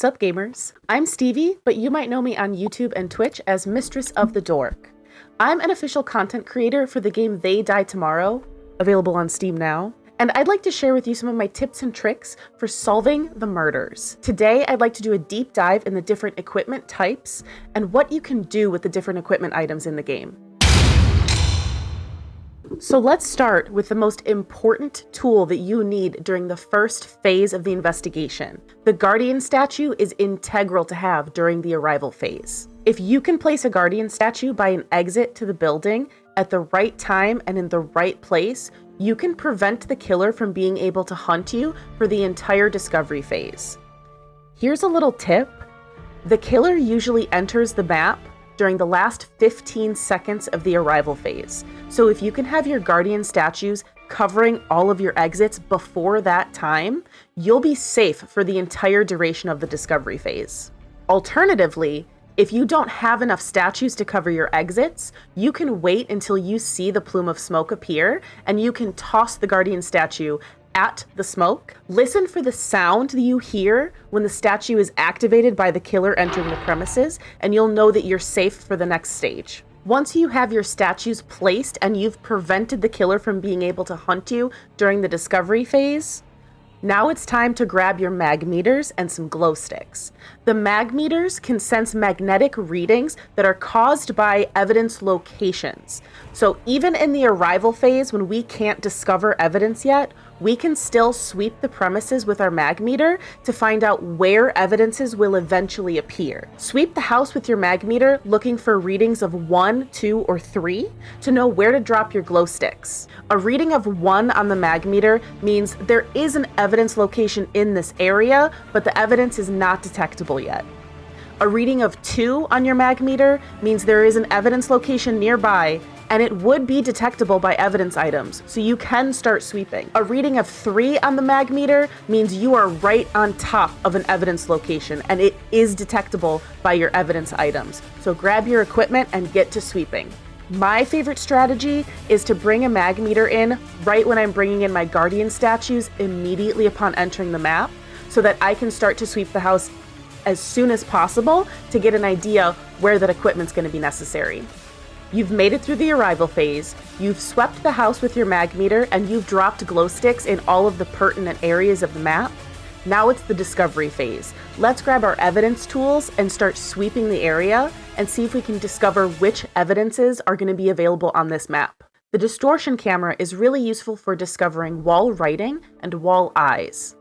Sup gamers, I'm Stevie, but you might know me on YouTube and Twitch as Mistress of the Dork. I'm an official content creator for the game They Die Tomorrow, available on Steam now, and I'd like to share with you some of my tips and tricks for solving the murders. Today, I'd like to do a deep dive in the different equipment types and what you can do with the different equipment items in the game. So let's start with the most important tool that you need during the first phase of the investigation. The Guardian statue is integral to have during the arrival phase. If you can place a Guardian statue by an exit to the building at the right time and in the right place, you can prevent the killer from being able to hunt you for the entire discovery phase. Here's a little tip. The killer usually enters the map during the last 15 seconds of the arrival phase. So if you can have your Guardian statues covering all of your exits before that time, you'll be safe for the entire duration of the discovery phase. Alternatively, if you don't have enough statues to cover your exits, you can wait until you see the plume of smoke appear, and you can toss the Guardian statue at the smoke. Listen for the sound that you hear when the statue is activated by the killer entering the premises, and you'll know that you're safe for the next stage. Once you have your statues placed and you've prevented the killer from being able to hunt you during the discovery phase, now it's time to grab your mag meters and some glow sticks. The mag meters can sense magnetic readings that are caused by evidence locations. So even in the arrival phase, when we can't discover evidence yet, we can still sweep the premises with our mag meter to find out where evidences will eventually appear. Sweep the house with your mag meter looking for readings of 1, 2, or 3 to know where to drop your glow sticks. A reading of 1 on the mag meter means there is an evidence location in this area, but the evidence is not detectable yet. A reading of 2 on your mag meter means there is an evidence location nearby, and it would be detectable by evidence items, so you can start sweeping. A reading of 3 on the mag meter means you are right on top of an evidence location, and it is detectable by your evidence items. So grab your equipment and get to sweeping. My favorite strategy is to bring a mag meter in right when I'm bringing in my Guardian statues immediately upon entering the map, so that I can start to sweep the house as soon as possible to get an idea where that equipment's going to be necessary. You've made it through the arrival phase, you've swept the house with your mag meter, and you've dropped glow sticks in all of the pertinent areas of the map. Now it's the discovery phase. Let's grab our evidence tools and start sweeping the area and see if we can discover which evidences are going to be available on this map. The distortion camera is really useful for discovering wall writing and wall eyes.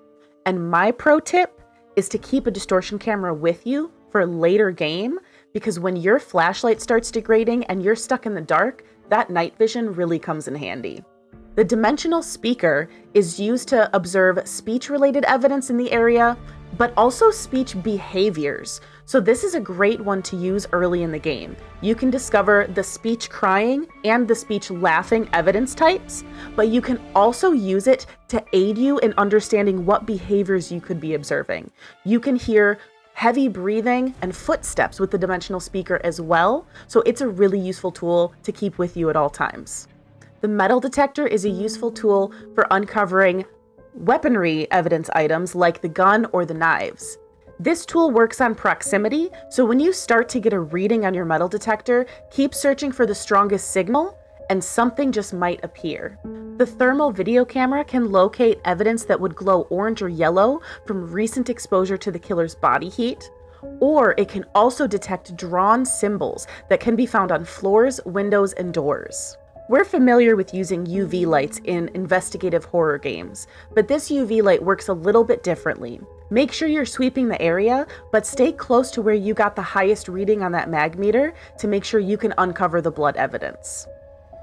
And my pro tip is to keep a distortion camera with you for a later game, because when your flashlight starts degrading and you're stuck in the dark, that night vision really comes in handy. The dimensional speaker is used to observe speech-related evidence in the area, but also speech behaviors. So this is a great one to use early in the game. You can discover the speech crying and the speech laughing evidence types, but you can also use it to aid you in understanding what behaviors you could be observing. You can hear heavy breathing and footsteps with the dimensional speaker as well, so it's a really useful tool to keep with you at all times. The metal detector is a useful tool for uncovering weaponry evidence items like the gun or the knives. This tool works on proximity, so when you start to get a reading on your metal detector, keep searching for the strongest signal and something just might appear. The thermal video camera can locate evidence that would glow orange or yellow from recent exposure to the killer's body heat, or it can also detect drawn symbols that can be found on floors, windows, and doors. We're familiar with using UV lights in investigative horror games, but this UV light works a little bit differently. Make sure you're sweeping the area, but stay close to where you got the highest reading on that mag meter to make sure you can uncover the blood evidence.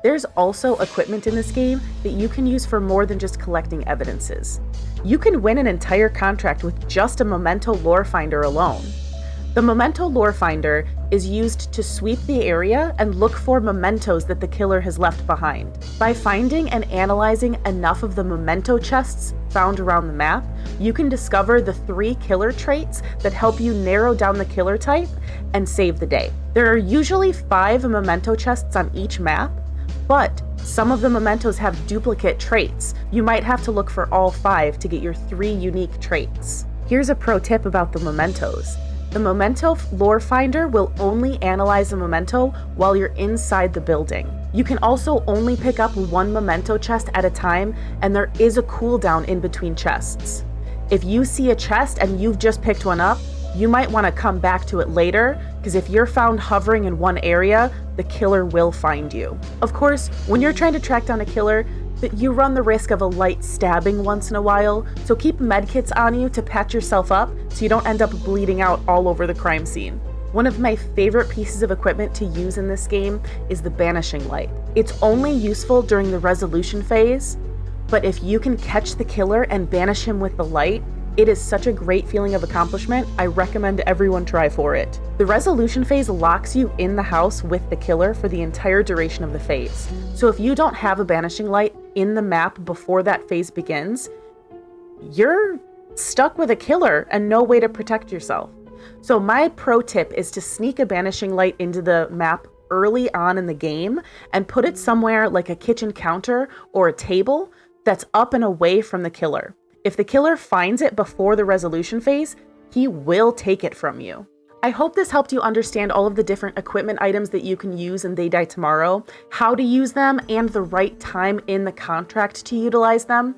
There's also equipment in this game that you can use for more than just collecting evidences. You can win an entire contract with just a memento lore finder alone. The memento lore finder is used to sweep the area and look for mementos that the killer has left behind. By finding and analyzing enough of the memento chests found around the map, you can discover the 3 killer traits that help you narrow down the killer type and save the day. There are usually 5 memento chests on each map, but some of the mementos have duplicate traits. You might have to look for all 5 to get your 3 unique traits. Here's a pro tip about the mementos. The memento lore finder will only analyze a memento while you're inside the building. You can also only pick up one memento chest at a time, and there is a cooldown in between chests. If you see a chest and you've just picked one up, you might want to come back to it later, because if you're found hovering in one area, the killer will find you. Of course, when you're trying to track down a killer, you run the risk of a light stabbing once in a while, so keep medkits on you to patch yourself up so you don't end up bleeding out all over the crime scene. One of my favorite pieces of equipment to use in this game is the banishing light. It's only useful during the resolution phase, but if you can catch the killer and banish him with the light, it is such a great feeling of accomplishment. I recommend everyone try for it. The resolution phase locks you in the house with the killer for the entire duration of the phase. So if you don't have a banishing light in the map before that phase begins, you're stuck with a killer and no way to protect yourself. So my pro tip is to sneak a banishing light into the map early on in the game and put it somewhere like a kitchen counter or a table that's up and away from the killer. If the killer finds it before the resolution phase, he will take it from you. I hope this helped you understand all of the different equipment items that you can use in They Die Tomorrow, how to use them, and the right time in the contract to utilize them.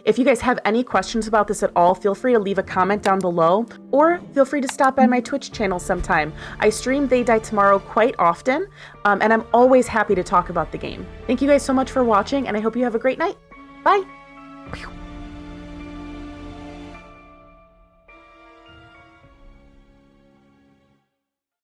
If you guys have any questions about this at all, feel free to leave a comment down below, or feel free to stop by my Twitch channel sometime. I stream They Die Tomorrow quite often, and I'm always happy to talk about the game. Thank you guys so much for watching, and I hope you have a great night. Bye!